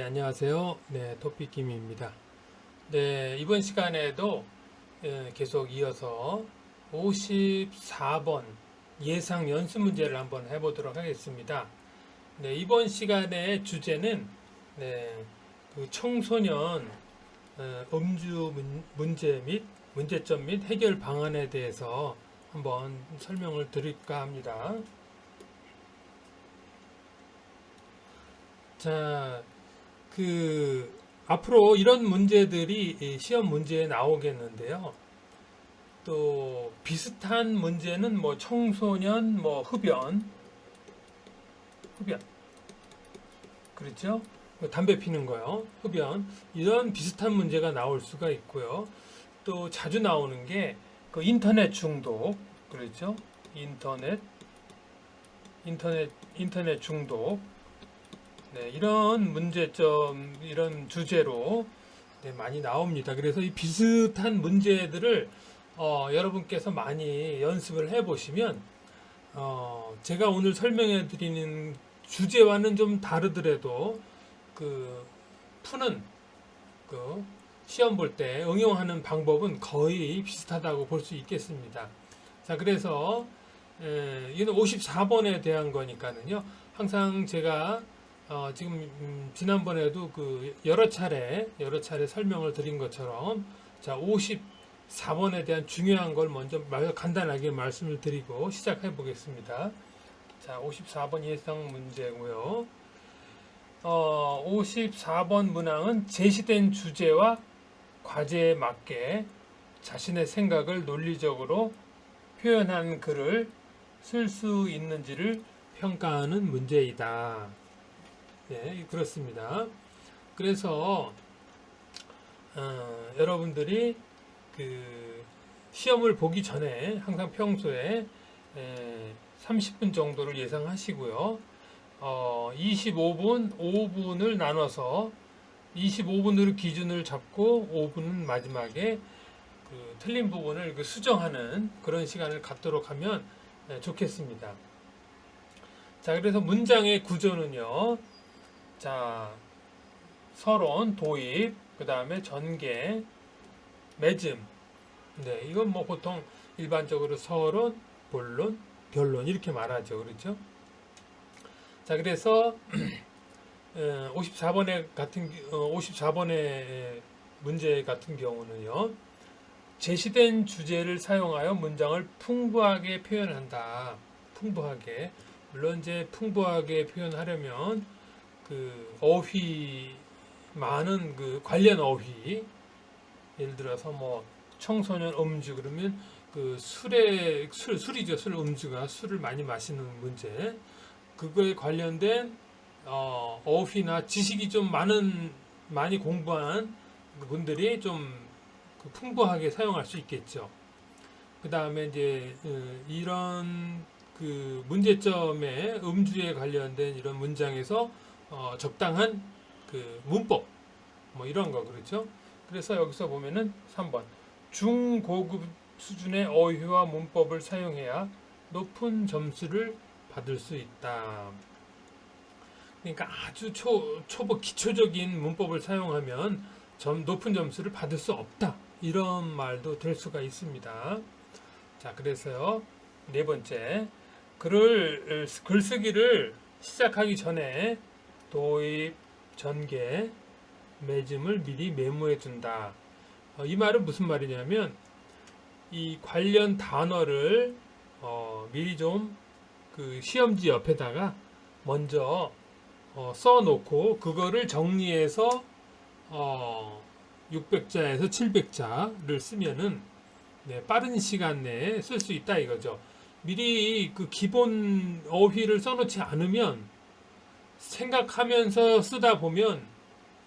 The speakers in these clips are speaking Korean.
안녕하세요. 토픽김입니다. 이번 시간에도 계속 이어서 54번 예상 연습 문제를 한번 해보도록 하겠습니다. 이번 시간의 주제는 그 청소년 음주 문제 및 문제점 및 해결 방안에 대해서 한번 설명을 드릴까 합니다. 자, 앞으로 이런 문제들이 시험 문제에 나오겠는데요. 또 비슷한 문제는 뭐 청소년, 뭐 흡연, 그렇죠? 담배 피는 거요, 흡연, 이런 비슷한 문제가 나올 수가 있고요. 또 자주 나오는 게 그 인터넷 중독, 그렇죠? 인터넷 중독. 이런 문제점, 이런 주제로 많이 나옵니다. 그래서 이 비슷한 문제들을 여러분께서 많이 연습을 해보시면 제가 오늘 설명해 드리는 주제와는 좀 다르더라도 푸는 시험 볼 때 응용하는 방법은 거의 비슷하다고 볼 수 있겠습니다. 자, 그래서 이는 54번에 대한 거니까는요. 항상 제가 지금 지난번에도 여러 차례 설명을 드린 것처럼, 자, 54번에 대한 중요한 걸 먼저 간단하게 말씀을 드리고 시작해 보겠습니다. 자, 54번 예상 문제고요. 54번 문항은 제시된 주제와 과제에 맞게 자신의 생각을 논리적으로 표현한 글을 쓸 수 있는지를 평가하는 문제이다. 그렇습니다. 그래서 여러분들이 시험을 보기 전에 항상 평소에 30분 정도를 예상하시고요. 25분, 5분을 나눠서 25분으로 기준을 잡고 5분은 마지막에 틀린 부분을 수정하는 그런 시간을 갖도록 하면 좋겠습니다. 자, 그래서 문장의 구조는요. 자, 서론, 도입, 그 다음에 전개, 매즘. 이건 뭐 보통 일반적으로 서론, 본론, 결론 이렇게 말하죠. 그렇죠? 자, 그래서 54번의 문제 같은 경우는요. 제시된 주제를 사용하여 문장을 풍부하게 표현한다. 풍부하게. 물론 이제 풍부하게 표현하려면 어휘, 많은 관련 어휘, 예를 들어서 뭐 청소년 음주 그러면 술이죠. 음주가 술을 많이 마시는 문제, 그거에 관련된 어휘나 지식이 좀 많이 공부한 분들이 좀 풍부하게 사용할 수 있겠죠. 그 다음에 이제 이런 문제점에 음주에 관련된 이런 문장에서 적당한 문법 뭐 이런 거, 그렇죠? 그래서 여기서 보면은 3번 중고급 수준의 어휘와 문법을 사용해야 높은 점수를 받을 수 있다. 그러니까 아주 초보 기초적인 문법을 사용하면 높은 점수를 받을 수 없다, 이런 말도 될 수가 있습니다. 자, 그래서요, 네 번째, 글쓰기를 시작하기 전에 도입, 전개, 매짐을 미리 메모해 둔다. 이 말은 무슨 말이냐면 이 관련 단어를 미리 좀 시험지 옆에다가 먼저 써놓고 그거를 정리해서 600자에서 700자를 쓰면은 빠른 시간 내에 쓸 수 있다 이거죠. 미리 기본 어휘를 써놓지 않으면 생각하면서 쓰다 보면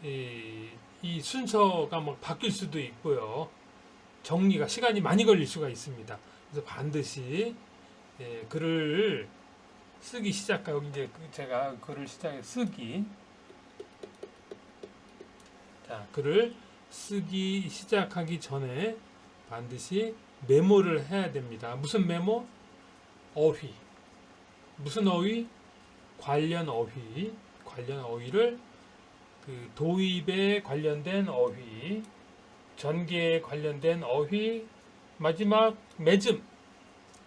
이 순서가 막 바뀔 수도 있고요. 정리가 시간이 많이 걸릴 수가 있습니다. 그래서 반드시 글을 쓰기 시작하고, 이제 제가 글을 시작해 쓰기. 자, 글을 쓰기 시작하기 전에 반드시 메모를 해야 됩니다. 무슨 메모? 어휘. 무슨 어휘? 관련 어휘를 그 도입에 관련된 어휘, 전개에 관련된 어휘, 마지막 매점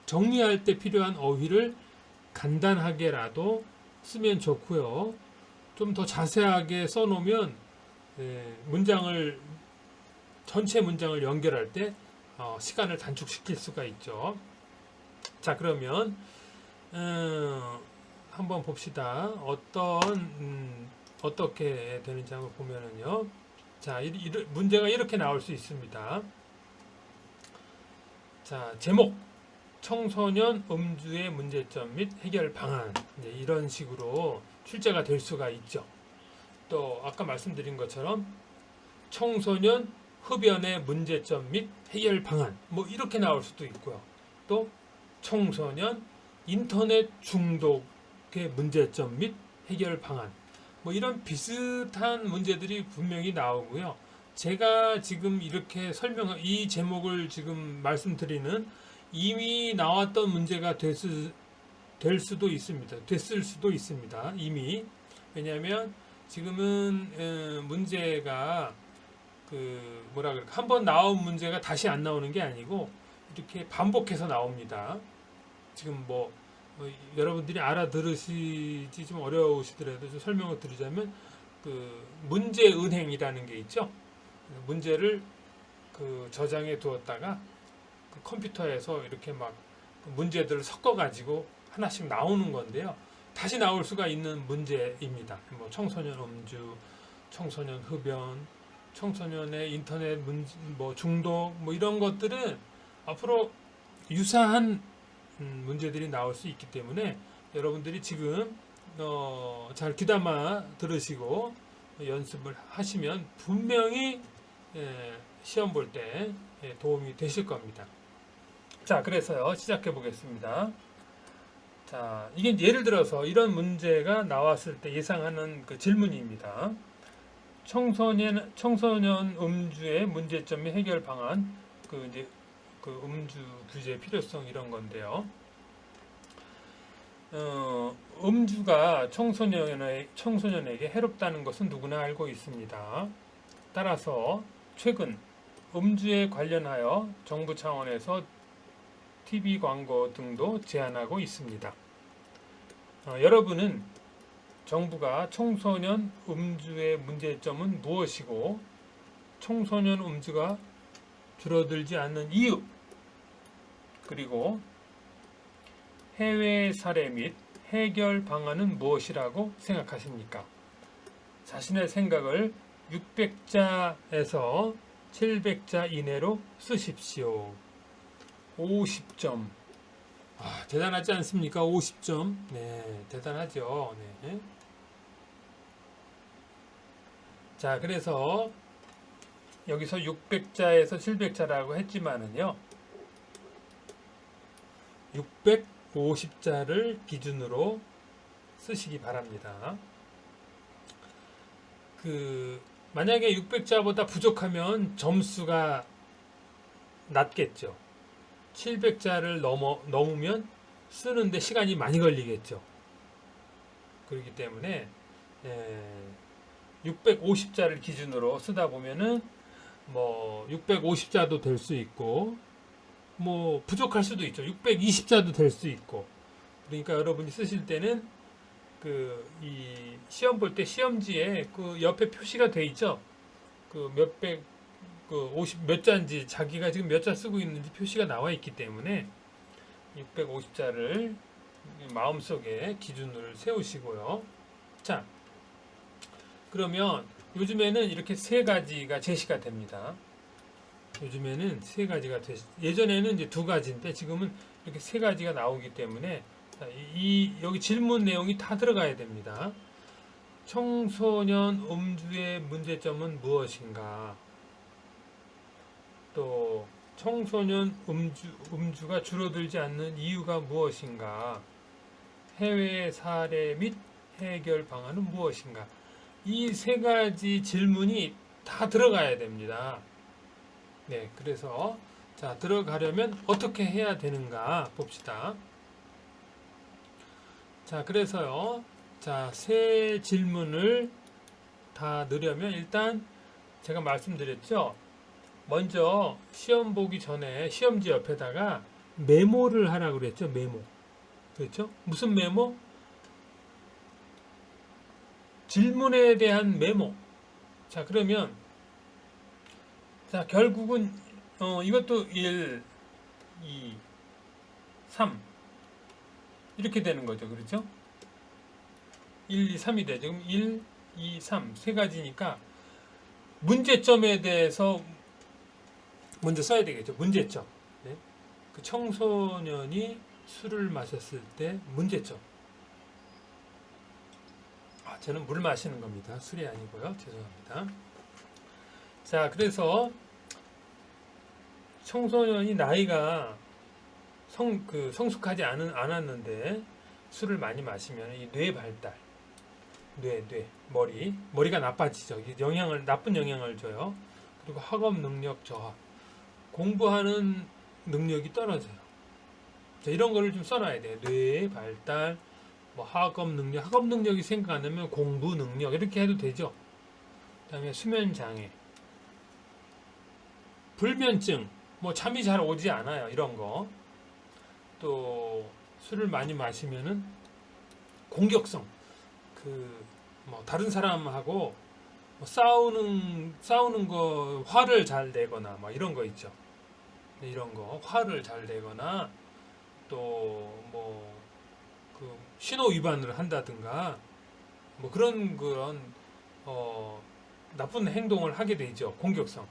정리할 때 필요한 어휘를 간단하게라도 쓰면 좋고요. 좀 더 자세하게 써놓으면 전체 문장을 연결할 때 시간을 단축시킬 수가 있죠. 자, 그러면 한번 봅시다. 어떻게 되는지 한번 보면은요. 자, 문제가 이렇게 나올 수 있습니다. 자, 제목 청소년 음주의 문제점 및 해결 방안, 이런 식으로 출제가 될 수가 있죠. 또 아까 말씀드린 것처럼 청소년 흡연의 문제점 및 해결 방안, 뭐 이렇게 나올 수도 있고요. 또 청소년 인터넷 중독의 문제점 및 해결 방안, 뭐 이런 비슷한 문제들이 분명히 나오고요. 제가 지금 이렇게 이 제목을 지금 말씀드리는 이미 나왔던 문제가 됐을 수도 있습니다. 이미. 왜냐하면 지금은 문제가 한번 나온 문제가 다시 안 나오는 게 아니고 이렇게 반복해서 나옵니다. 지금 여러분들이 알아들으시지 좀 어려우시더라도 좀 설명을 드리자면 문제 은행이라는 게 있죠. 문제를 저장해 두었다가 컴퓨터에서 이렇게 막 문제들을 섞어 가지고 하나씩 나오는 건데요. 다시 나올 수가 있는 문제입니다. 청소년 음주, 청소년 흡연, 청소년의 인터넷 중독, 이런 것들은 앞으로 유사한 문제들이 나올 수 있기 때문에 여러분들이 지금 잘 귀담아 들으시고 연습을 하시면 분명히 시험 볼 때 도움이 되실 겁니다. 자, 그래서요, 시작해 보겠습니다. 자, 이게 예를 들어서 이런 문제가 나왔을 때 예상하는 질문입니다. 청소년 음주의 문제점 및 해결 방안, 음주 규제 필요성 이런 건데요. 음주가 청소년에게 해롭다는 것은 누구나 알고 있습니다. 따라서 최근 음주에 관련하여 정부 차원에서 TV 광고 등도 제한하고 있습니다. 여러분은 정부가 청소년 음주의 문제점은 무엇이고 청소년 음주가 줄어들지 않는 이유, 그리고 해외 사례 및 해결 방안은 무엇이라고 생각하십니까? 자신의 생각을 600자에서 700자 이내로 쓰십시오. 50점. 대단하지 않습니까? 50점. 네, 대단하죠. 네. 자, 그래서 여기서 600자에서 700자라고 했지만은요. 650자를 기준으로 쓰시기 바랍니다. 만약에 600자보다 부족하면 점수가 낮겠죠. 700자를 넘으면 쓰는데 시간이 많이 걸리겠죠. 그렇기 때문에 650자를 기준으로 쓰다 보면은 650자도 될 수 있고 부족할 수도 있죠. 620자도 될 수 있고. 그러니까 여러분이 쓰실 때는 이 시험 볼 때 시험지에 옆에 표시가 돼 있죠. 몇백 50 몇 자인지 자기가 지금 몇 자 쓰고 있는지 표시가 나와 있기 때문에 650자를 마음속에 기준을 세우시고요. 자, 그러면 요즘에는 이렇게 세 가지가 제시가 됩니다. 요즘에는 세 가지가 예전에는 이제 두 가지인데 지금은 이렇게 세 가지가 나오기 때문에 여기 질문 내용이 다 들어가야 됩니다. 청소년 음주의 문제점은 무엇인가? 또 청소년 음주가 줄어들지 않는 이유가 무엇인가? 해외 사례 및 해결 방안은 무엇인가? 이 세 가지 질문이 다 들어가야 됩니다. 네, 그래서 자, 들어가려면 어떻게 해야 되는가 봅시다. 자, 그래서요. 자, 세 질문을 다 넣으려면 일단 제가 말씀드렸죠. 먼저 시험 보기 전에 시험지 옆에다가 메모를 하라고 그랬죠. 메모. 그렇죠? 무슨 메모? 질문에 대한 메모. 자, 그러면 자, 결국은 이것도 1, 2, 3 이렇게 되는 거죠. 그렇죠? 1, 2, 3이 되죠. 지금 1, 2, 3 세 가지니까 문제점에 대해서 먼저 써야 되겠죠. 문제점. 네? 그 청소년이 술을 마셨을 때 문제점. 저는 물 마시는 겁니다. 술이 아니고요. 죄송합니다. 자, 그래서 청소년이 나이가 성숙하지 않았는데 술을 많이 마시면 이 뇌 발달, 머리가 나빠지죠. 이게 나쁜 영향을 줘요. 그리고 학업 능력 저하, 공부하는 능력이 떨어져요. 자, 이런 거를 좀 써놔야 돼요. 뇌 발달, 뭐 학업 능력이 생각 안 나면 공부 능력 이렇게 해도 되죠. 그다음에 수면 장애, 불면증, 뭐 잠이 잘 오지 않아요. 이런 거. 또 술을 많이 마시면은 공격성, 뭐 다른 사람하고 뭐 싸우는 거 화를 잘 내거나 뭐 이런 거 있죠. 이런 거 화를 잘 내거나 또 뭐 신호 위반을 한다든가 뭐 그런 나쁜 행동을 하게 되죠. 공격성.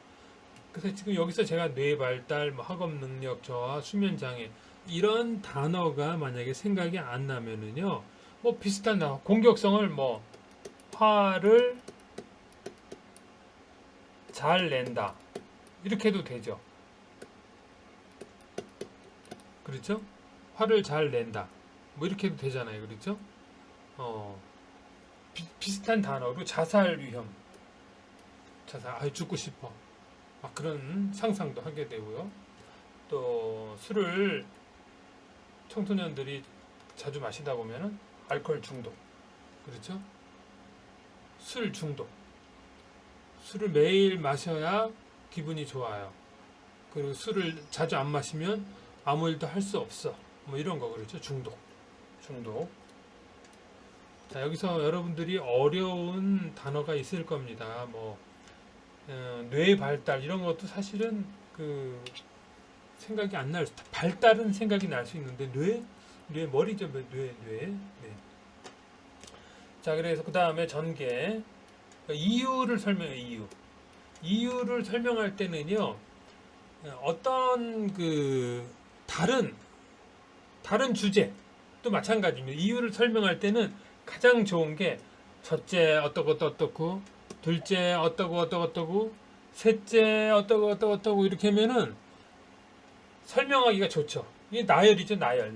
그래서 지금 여기서 제가 뇌 발달, 뭐 학업 능력 저하, 수면 장애 이런 단어가 만약에 생각이 안 나면은요, 뭐 비슷한 단어, 공격성을 뭐 화를 잘 낸다 이렇게 해도 되죠. 그렇죠? 화를 잘 낸다 뭐 이렇게 해도 되잖아요. 그렇죠? 비슷한 단어로 자살 위험, 죽고 싶어 막 그런 상상도 하게 되고요. 또 술을 청소년들이 자주 마시다 보면은 알코올 중독, 그렇죠? 술 중독. 술을 매일 마셔야 기분이 좋아요. 그리고 술을 자주 안 마시면 아무 일도 할 수 없어. 뭐 이런 거 그렇죠? 중독. 자, 여기서 여러분들이 어려운 단어가 있을 겁니다. 뇌 발달 이런 것도 사실은 생각이 안 날, 발달은 생각이 날 수 있는데 뇌 머리죠. 뇌. 네. 자, 그래서 그 다음에 전개. 이유를 설명해요. 이유를 설명할 때는요, 어떤 다른 주제 또 마찬가지입니다. 이유를 설명할 때는 가장 좋은 게 첫째 어떠고 둘째 어떠고 셋째 어떠고 이렇게 하면은 설명하기가 좋죠. 이게 나열이죠. 나열.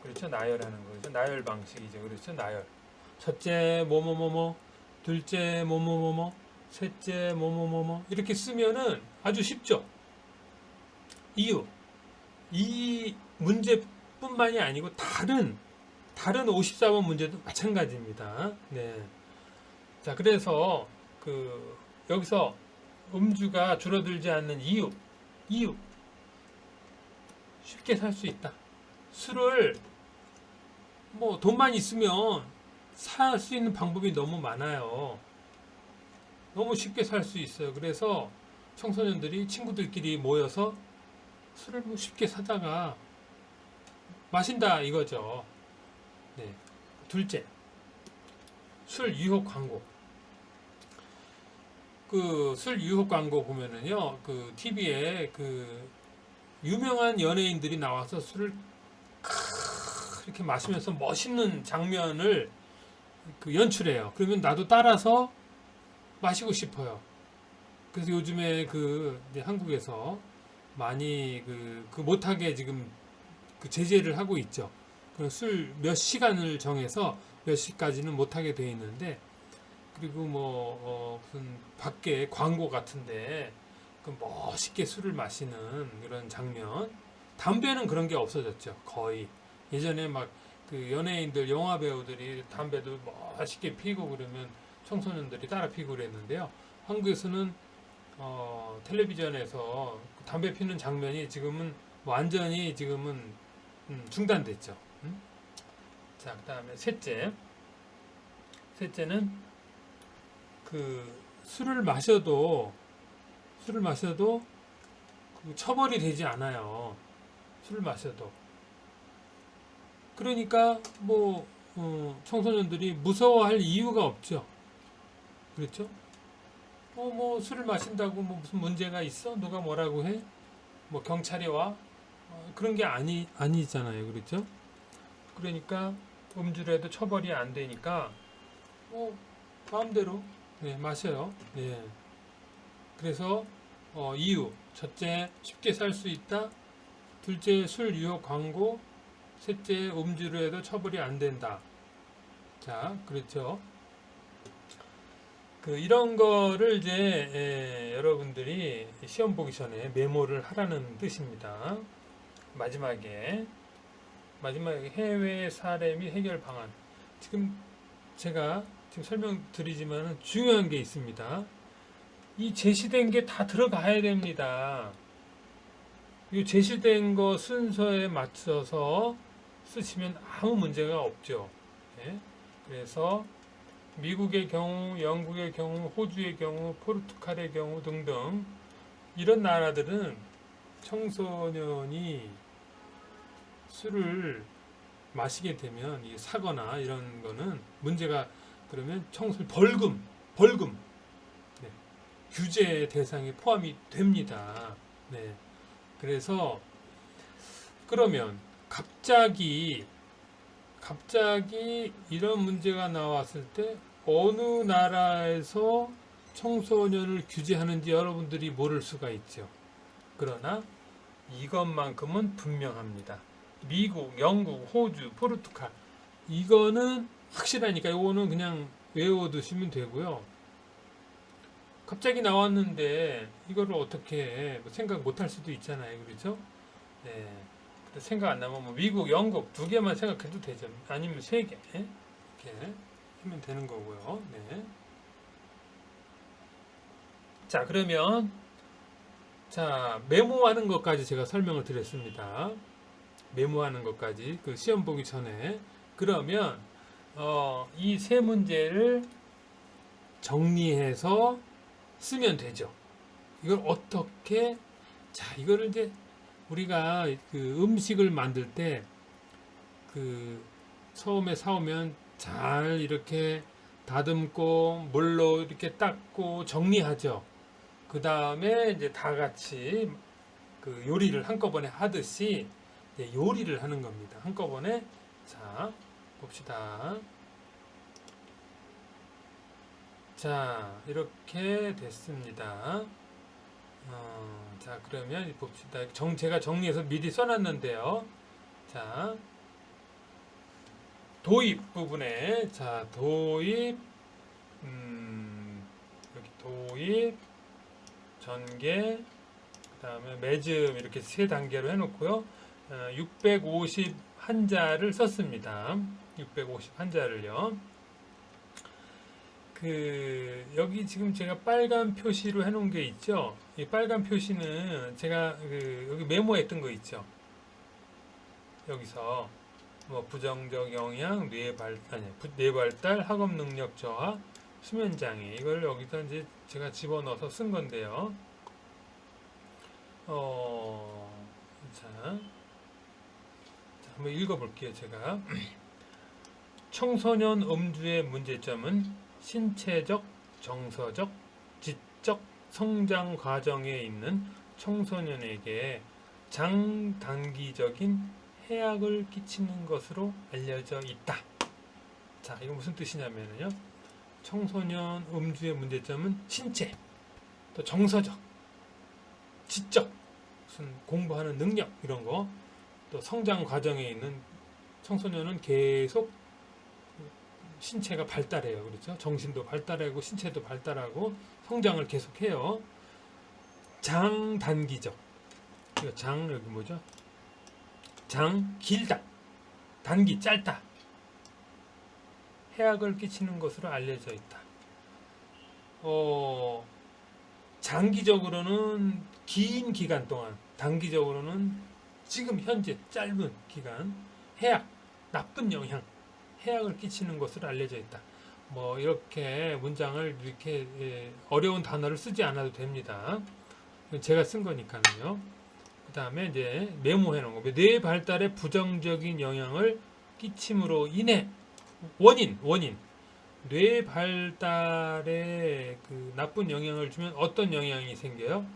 그렇죠. 나열하는 거죠. 나열 방식이죠. 그렇죠. 나열. 첫째 뭐뭐뭐뭐, 둘째 뭐뭐뭐뭐, 셋째 뭐뭐뭐뭐 이렇게 쓰면은 아주 쉽죠. 이유. 이 문제뿐만이 아니고 다른 54번 문제도 마찬가지입니다. 네. 자, 그래서 여기서 음주가 줄어들지 않는 이유. 쉽게 살 수 있다. 술을 뭐 돈만 있으면 살 수 있는 방법이 너무 많아요. 너무 쉽게 살 수 있어요. 그래서 청소년들이 친구들끼리 모여서 술을 뭐 쉽게 사다가 마신다 이거죠. 네. 둘째, 술 유혹 광고. 술 유혹 광고 보면은요, TV에 유명한 연예인들이 나와서 술을 이렇게 마시면서 멋있는 장면을 연출해요. 그러면 나도 따라서 마시고 싶어요. 그래서 요즘에 한국에서 많이 못하게 지금 제재를 하고 있죠. 술 몇 시간을 정해서 몇 시까지는 못하게 되어 있는데, 그리고 무슨 밖에 광고 같은데 멋있게 술을 마시는 그런 장면. 담배는 그런 게 없어졌죠. 거의. 예전에 연예인들, 영화 배우들이 담배도 멋있게 피고 그러면 청소년들이 따라 피우고 그랬는데요. 한국에서는 텔레비전에서 담배 피우는 장면이 지금은 완전히 지금은 중단됐죠. 자, 그다음에 셋째는 그 술을 마셔도 그 처벌이 되지 않아요. 술을 마셔도. 그러니까 뭐 청소년들이 무서워할 이유가 없죠. 그렇죠? 뭐 술을 마신다고 뭐 무슨 문제가 있어? 누가 뭐라고 해? 뭐 경찰이 와? 그런 게 아니잖아요. 그렇죠? 그러니까 음주를 해도 처벌이 안 되니까 뭐 마음대로 마셔요. 네. 그래서 이유 첫째 쉽게 살 수 있다. 둘째 술 유혹 광고. 셋째 음주를 해도 처벌이 안 된다. 자, 그렇죠. 이런 거를 이제 여러분들이 시험 보기 전에 메모를 하라는 뜻입니다. 마지막에 해외 사례 및 해결 방안. 제가 설명드리지만 중요한 게 있습니다. 이 제시된 게 다 들어가야 됩니다. 이 제시된 거 순서에 맞춰서 쓰시면 아무 문제가 없죠. 네? 그래서 미국의 경우, 영국의 경우, 호주의 경우, 포르투갈의 경우 등등 이런 나라들은 청소년이 술을 마시게 되면 사거나 이런 거는 문제가 그러면 벌금 네, 규제 대상에 포함이 됩니다. 네. 그래서 그러면 갑자기 이런 문제가 나왔을 때 어느 나라에서 청소년을 규제하는지 여러분들이 모를 수가 있죠. 그러나 이것만큼은 분명합니다. 미국, 영국, 호주, 포르투갈 이거는 확실하니까 이거는 그냥 외워두시면 되고요. 갑자기 나왔는데 이거를 어떻게 생각 못할 수도 있잖아요. 그렇죠? 네. 생각 안 나면 뭐 미국, 영국 두 개만 생각해도 되죠. 아니면 세 개 이렇게 하면 되는 거고요. 네. 자, 그러면 메모하는 것까지 제가 설명을 드렸습니다. 메모하는 것까지 시험 보기 전에 그러면 이 세 문제를 정리해서 쓰면 되죠. 이걸 어떻게 이거를 이제 우리가 음식을 만들 때 처음에 사오면 잘 이렇게 다듬고 물로 이렇게 닦고 정리하죠. 그 다음에 이제 다 같이 요리를 한꺼번에 하듯이 요리를 하는 겁니다. 한꺼번에 자 봅시다. 자 이렇게 됐습니다. 자 그러면 봅시다. 제가 정리해서 미리 써놨는데요. 자 도입 부분에 도입 여기 도입 전개 그 다음에 매즘 이렇게 세 단계로 해놓고요. 650한자를 썼습니다. 650한자를요. 여기 지금 제가 빨간 표시로 해놓은 게 있죠. 이 빨간 표시는 제가 여기 메모했던 거 있죠. 여기서 뭐 부정적 영향, 뇌발달, 학업 능력 저하, 수면 장애 이걸 여기다 이제 제가 집어넣어서 쓴 건데요. 자, 한번 읽어볼게요. 제가 청소년 음주의 문제점은 신체적, 정서적, 지적 성장 과정에 있는 청소년에게 장단기적인 해악을 끼치는 것으로 알려져 있다. 자, 이거 무슨 뜻이냐면요. 청소년 음주의 문제점은 신체, 또 정서적, 지적, 무슨 공부하는 능력 이런 거, 또 성장 과정에 있는 청소년은 계속 신체가 발달해요. 그렇죠? 정신도 발달하고 신체도 발달하고 성장을 계속해요. 장단기적. 장 여기 뭐죠? 장 길다. 단기 짧다. 해악을 끼치는 것으로 알려져 있다. 어, 장기적으로는 긴 기간 동안, 단기적으로는 지금 현재 짧은 기간 해악, 나쁜 영향, 해악을 끼치는 것으로 알려져 있다. 뭐 이렇게 문장을 이렇게 어려운 단어를 쓰지 않아도 됩니다. 제가 쓴 거니까요. 그 다음에 이제 메모해 놓은 거. 뇌 발달에 부정적인 영향을 끼침으로 인해 원인. 뇌 발달에 그 나쁜 영향을 주면 어떤 영향이 생겨요?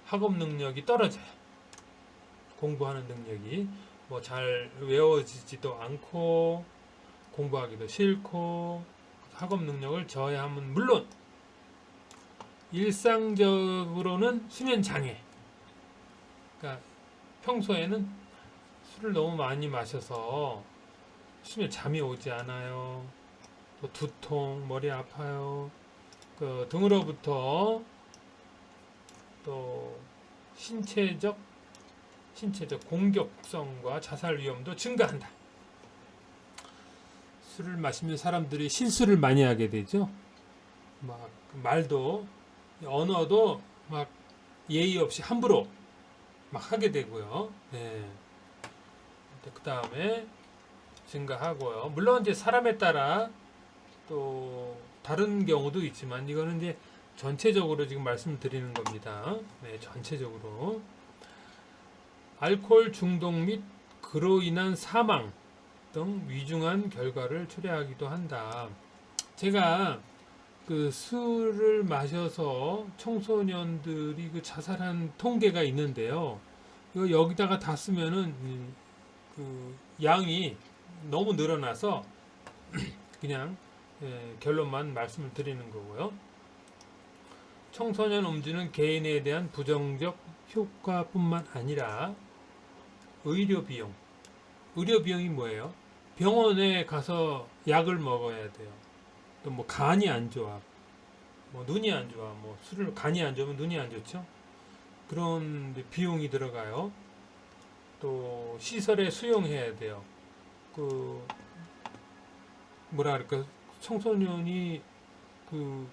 학업 능력이 떨어져요. 공부하는 능력이 뭐 잘 외워지지도 않고 공부하기도 싫고 학업 능력을 저해하면 물론 일상적으로는 수면 장애. 그러니까 평소에는 술을 너무 많이 마셔서 수면 잠이 오지 않아요. 또 두통, 머리 아파요. 그 등으로부터 또 신체적 공격성과 자살 위험도 증가한다. 술을 마시면 사람들이 실수를 많이 하게 되죠. 막 말도 언어도 막 예의 없이 함부로 막 하게 되고요. 네. 그 다음에 증가하고요. 물론 이제 사람에 따라 또 다른 경우도 있지만 이거는 이제 전체적으로 지금 말씀드리는 겁니다. 네, 전체적으로 알코올 중독 및 그로 인한 사망 등 위중한 결과를 초래하기도 한다. 제가 그 술을 마셔서 청소년들이 그 자살한 통계가 있는데요. 이거 여기다가 다 쓰면은 그 양이 너무 늘어나서 그냥 결론만 말씀을 드리는 거고요. 청소년 음주는 개인에 대한 부정적 효과뿐만 아니라 의료 비용이 뭐예요? 병원에 가서 약을 먹어야 돼요. 또 뭐 간이 안 좋아, 뭐 눈이 안 좋아, 뭐 술을 간이 안 좋으면 눈이 안 좋죠. 그런 비용이 들어가요. 또 시설에 수용해야 돼요. 그 뭐라 그럴까 청소년이 그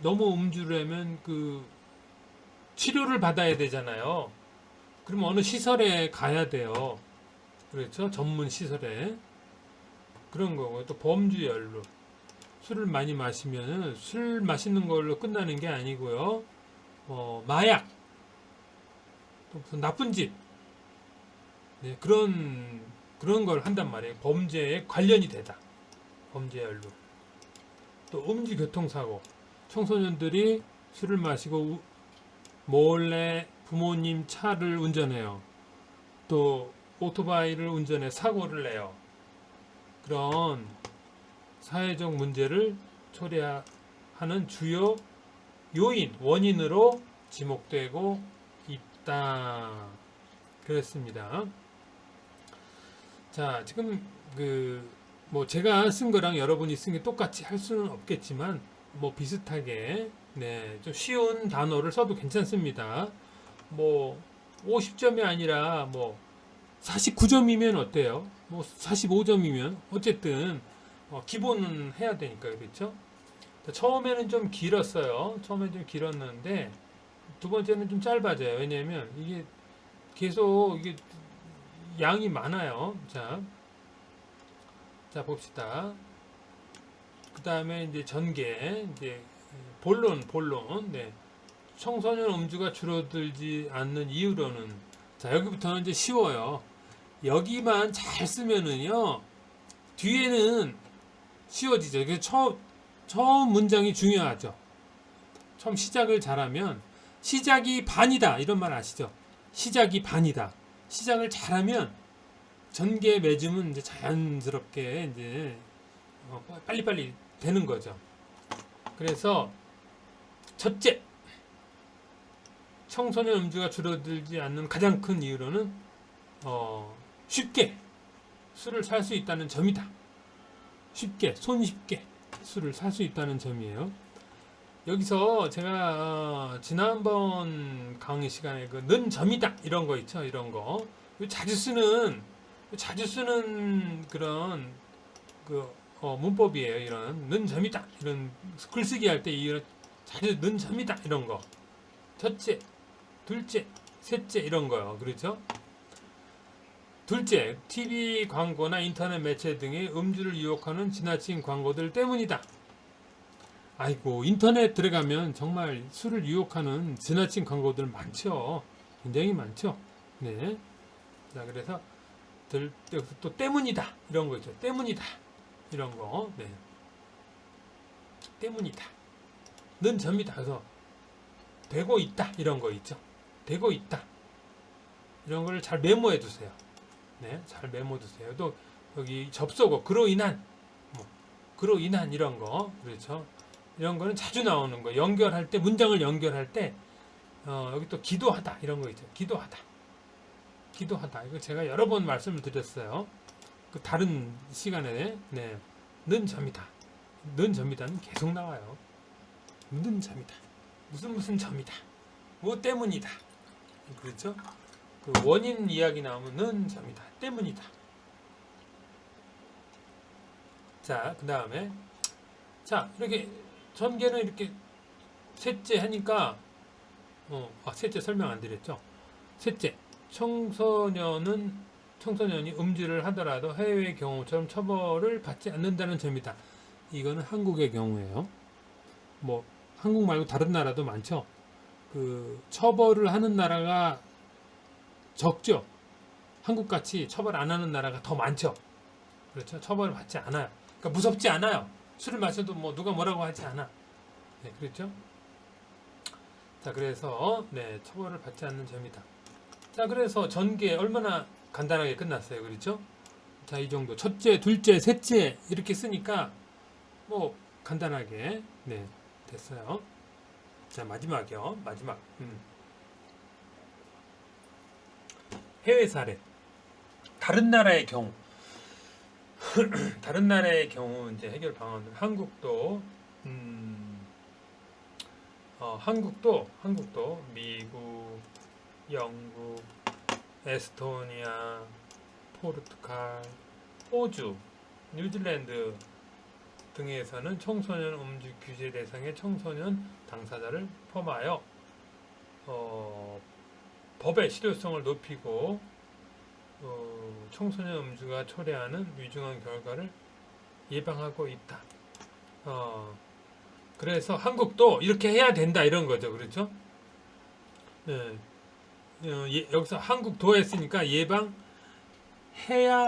너무 음주를 하면 그 치료를 받아야 되잖아요. 그럼 어느 시설에 가야 돼요. 그렇죠? 전문 시설에 그런 거고 또 범주 연루 술을 많이 마시면은 술 마시는 걸로 끝나는 게 아니고요. 마약 또 무슨 나쁜 짓 네, 그런 걸 한단 말이에요. 범죄에 관련이 되다. 범죄 연루 또 음주 교통사고 청소년들이 술을 마시고 몰래 부모님 차를 운전해요. 또 오토바이를 운전해 사고를 내요. 그런 사회적 문제를 초래하는 주요 원인으로 지목되고 있다. 그렇습니다. 자, 지금 뭐 제가 쓴 거랑 여러분이 쓴 게 똑같이 할 수는 없겠지만 뭐 비슷하게 좀 쉬운 단어를 써도 괜찮습니다. 뭐 50점이 아니라 뭐 49점이면 어때요? 뭐 45점이면 어쨌든 기본은 해야 되니까 그렇죠? 처음에는 좀 길었어요. 처음에 좀 길었는데 두 번째는 좀 짧아져요. 왜냐하면 이게 계속 이게 양이 많아요. 자 봅시다. 그 다음에 이제 전개, 이제 본론. 네. 청소년 음주가 줄어들지 않는 이유로는 자 여기부터는 이제 쉬워요. 여기만 잘 쓰면은요 뒤에는 쉬워지죠. 그래서 처음 문장이 중요하죠. 처음 시작을 잘하면 시작이 반이다 이런 말 아시죠? 시작이 반이다. 시작을 잘하면 전개 맺으면 이제 자연스럽게 이제 빨리빨리 되는 거죠. 그래서 첫째, 청소년 음주가 줄어들지 않는 가장 큰 이유로는 쉽게 술을 살 수 있다는 점이다. 손쉽게 술을 살 수 있다는 점이에요. 여기서 제가 지난번 강의 시간에 는 점이다 이런 거 있죠. 이런 거 자주 쓰는 그런 문법이에요. 이런 는 점이다. 이런 글쓰기 할 때 이런 자주 는 점이다. 이런 거. 첫째, 둘째, 셋째 이런 거요. 그렇죠? 둘째, TV 광고나 인터넷 매체 등의 음주를 유혹하는 지나친 광고들 때문이다. 아이고, 인터넷 들어가면 정말 술을 유혹하는 지나친 광고들 많죠. 굉장히 많죠. 네. 자, 그래서 여기서 또 때문이다. 이런 거 있죠. 때문이다. 이런 거. 네. 때문이다. 는 점이다. 그래서 되고 있다. 이런 거 있죠. 되고 있다. 이런 거를 잘 메모해 두세요. 네. 잘 메모 두세요. 또 여기 접속어 그로 인한 그로 인한 이런 거. 그렇죠. 이런 거는 자주 나오는 거. 연결할 때 문장을 연결할 때 여기 또 기도하다 이런 거 있죠. 기도하다. 기도하다. 이거 제가 여러 번 말씀을 드렸어요. 그 다른 시간에 네. 는 점이다. 는 점이다는 계속 나와요. 는 점이다. 무슨 점이다. 뭐 때문이다. 그렇죠? 그 원인 이야기 나오면 는 점이다. 때문이다. 자, 그 다음에 자, 이렇게 전개는 이렇게 셋째 하니까 셋째 설명 안 드렸죠. 셋째, 청소년이 음주를 하더라도 해외의 경우처럼 처벌을 받지 않는다는 점이다. 이거는 한국의 경우예요. 뭐 한국 말고 다른 나라도 많죠. 그 처벌을 하는 나라가 적죠. 한국같이 처벌 안 하는 나라가 더 많죠. 그렇죠. 처벌을 받지 않아요. 그러니까 무섭지 않아요. 술을 마셔도 뭐 누가 뭐라고 하지 않아. 네, 그렇죠. 자, 그래서 네, 처벌을 받지 않는 점이다. 자, 그래서 전개 얼마나 간단하게 끝났어요. 그렇죠? 자, 이 정도. 첫째, 둘째, 셋째 이렇게 쓰니까 뭐 간단하게 네, 됐어요. 자, 마지막이요. 마지막. 해외 사례. 다른 나라의 경우. 다른 나라의 경우 이제 해결 방안은 한국도 미국, 영국, 에스토니아, 포르투갈, 호주, 뉴질랜드 등에서는 청소년 음주 규제 대상의 청소년 당사자를 포함하여 법의 실효성을 높이고 청소년 음주가 초래하는 위중한 결과를 예방하고 있다. 그래서 한국도 이렇게 해야 된다 이런 거죠. 그렇죠? 네. 여기서 한국도 했으니까 예방해야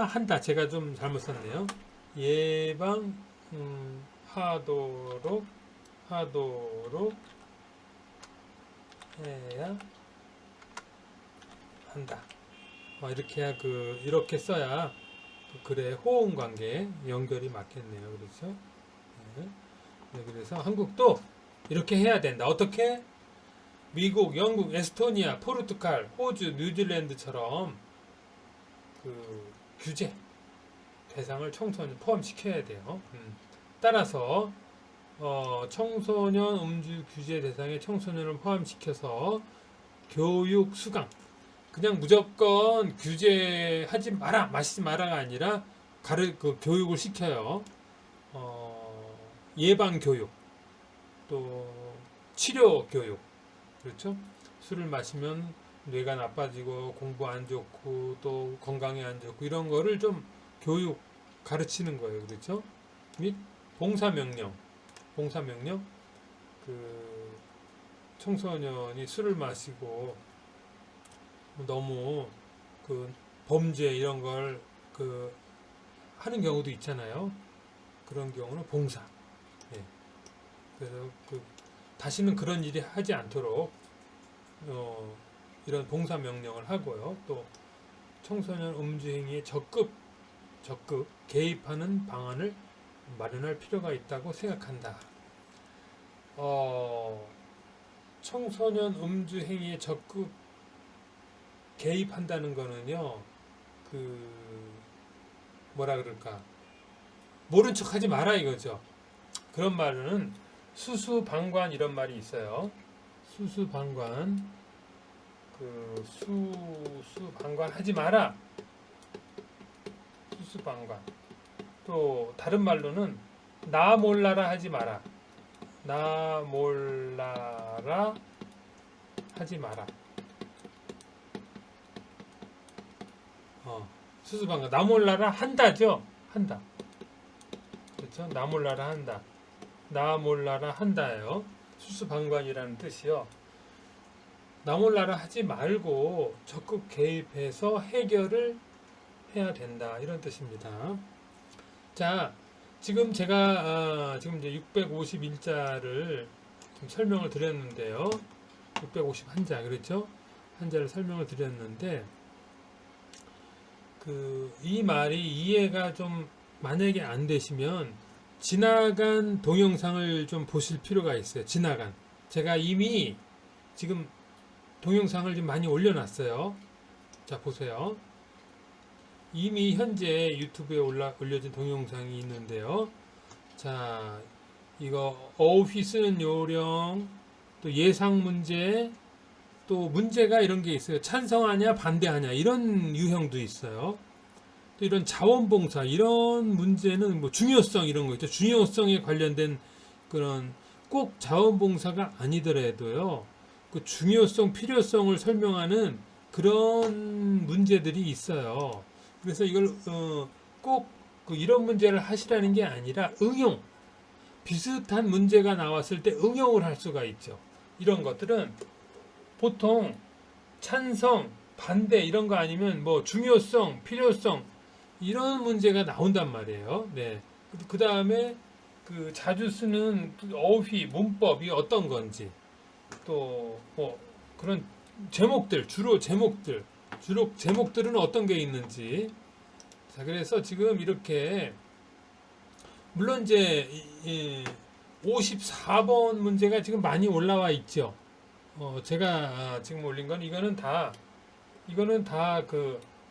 한다. 제가 좀 잘못 썼네요. 하도록 해야 한다. 이렇게 써야 글의 호응 관계 연결이 맞겠네요. 그렇죠? 네. 네, 그래서 한국도 이렇게 해야 된다. 어떻게? 미국, 영국, 에스토니아, 포르투갈, 호주, 뉴질랜드처럼 그 규제 대상을 청소년 포함시켜야 돼요. 따라서 청소년 음주 규제 대상에 청소년을 포함시켜서 교육 수강 그냥 무조건 규제하지 마라 마시지 마라가 아니라 교육을 시켜요. 예방 교육 또 치료 교육 그렇죠? 술을 마시면 뇌가 나빠지고 공부 안 좋고 또 건강에 안 좋고 이런 거를 좀 가르치는 거예요. 그렇죠? 및 봉사명령 그 청소년이 술을 마시고 너무 그 범죄 이런 걸 하는 경우도 있잖아요. 그런 경우는 봉사. 네. 그래서 다시는 그런 일이 하지 않도록 이런 봉사 명령을 하고요. 또 청소년 음주 행위에 적극 개입하는 방안을 마련할 필요가 있다고 생각한다. 청소년 음주 행위에 적극 개입한다는 거는요. 뭐라 그럴까? 모른 척하지 마라 이거죠. 그런 말은 수수방관 이런 말이 있어요. 수수방관 수수방관 하지 마라. 수수방관 또 다른 말로는 나 몰라라 하지 마라. 나 몰라라 하지 마라. 수수방관. 나 몰라라 한다죠. 한다. 그렇죠? 나 몰라라 한다. 나 몰라라 한다예요. 수수방관이라는 뜻이요. 나 몰라라 하지 말고 적극 개입해서 해결을 해야 된다. 이런 뜻입니다. 자, 지금 제가 지금 이제 651자를 설명을 드렸는데요. 651자 그렇죠? 한자를 설명을 드렸는데 이 말이 이해가 좀 만약에 안 되시면 지나간 동영상을 좀 보실 필요가 있어요. 지나간. 제가 이미 지금 동영상을 좀 많이 올려놨어요. 자, 보세요. 이미 현재 유튜브에 올려진 동영상이 있는데요. 자, 이거 어휘 쓰는 요령, 또 예상 문제, 또 문제가 이런 게 있어요. 찬성하냐, 반대하냐, 이런 유형도 있어요. 또 이런 자원봉사, 이런 문제는 뭐 중요성 이런 거 있죠. 중요성에 관련된 그런 꼭 자원봉사가 아니더라도요. 그 중요성, 필요성을 설명하는 그런 문제들이 있어요. 그래서 이걸 꼭 이런 문제를 하시라는 게 아니라 응용, 비슷한 문제가 나왔을 때 응용을 할 수가 있죠. 이런 것들은 보통 찬성, 반대 이런 거 아니면 뭐 중요성, 필요성 이런 문제가 나온단 말이에요. 네. 그 다음에 자주 쓰는 어휘, 문법이 어떤 건지 또 뭐 그런 제목들, 주로 제목들은 어떤 게 있는지. 자, 그래서 지금 이렇게 물론 이제 54번 문제가 지금 많이 올라와 있죠. 제가 지금 올린 건 이거는 다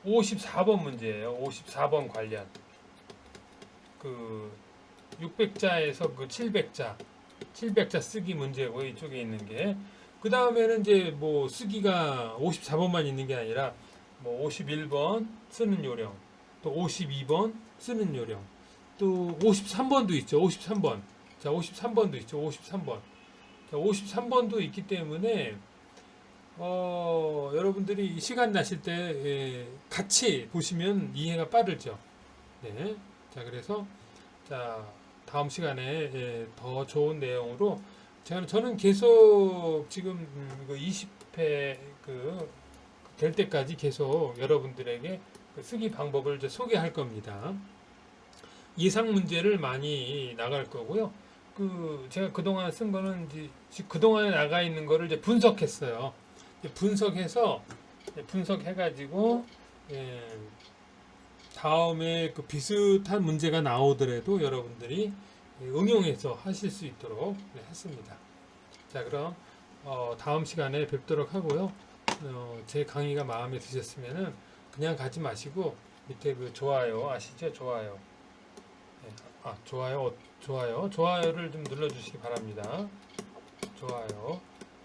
54번 문제예요. 54번 관련 600자에서 700자 쓰기 문제고 이쪽에 있는 게. 그 다음에는 이제 뭐 쓰기가 54번만 있는 게 아니라 뭐 51번 쓰는 요령, 또 52번 쓰는 요령, 또 53번도 있죠. 53번. 자, 53번도 있죠. 53번. 자, 53번도 있기 때문에 여러분들이 시간 나실 때 같이 보시면 이해가 빠르죠. 네. 자, 그래서 자, 다음 시간에 더 좋은 내용으로 저는 계속 지금 20회 될 때까지 계속 여러분들에게 쓰기 방법을 이제 소개할 겁니다. 예상 문제를 많이 나갈 거고요. 제가 그동안 쓴 거는 이제 그동안에 나가 있는 거를 이제 분석했어요. 분석해가지고 다음에 비슷한 문제가 나오더라도 여러분들이 응용해서 하실 수 있도록 했습니다. 자, 그럼 다음 시간에 뵙도록 하고요. 제 강의가 마음에 드셨으면은 그냥 가지 마시고 밑에 좋아요 아시죠? 좋아요. 네. 좋아요를 좀 눌러주시기 바랍니다. 좋아요.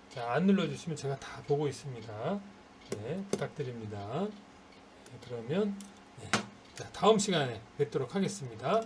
자, 안 눌러주시면 제가 다 보고 있습니다. 네, 부탁드립니다. 네, 그러면 자, 다음 시간에 뵙도록 하겠습니다.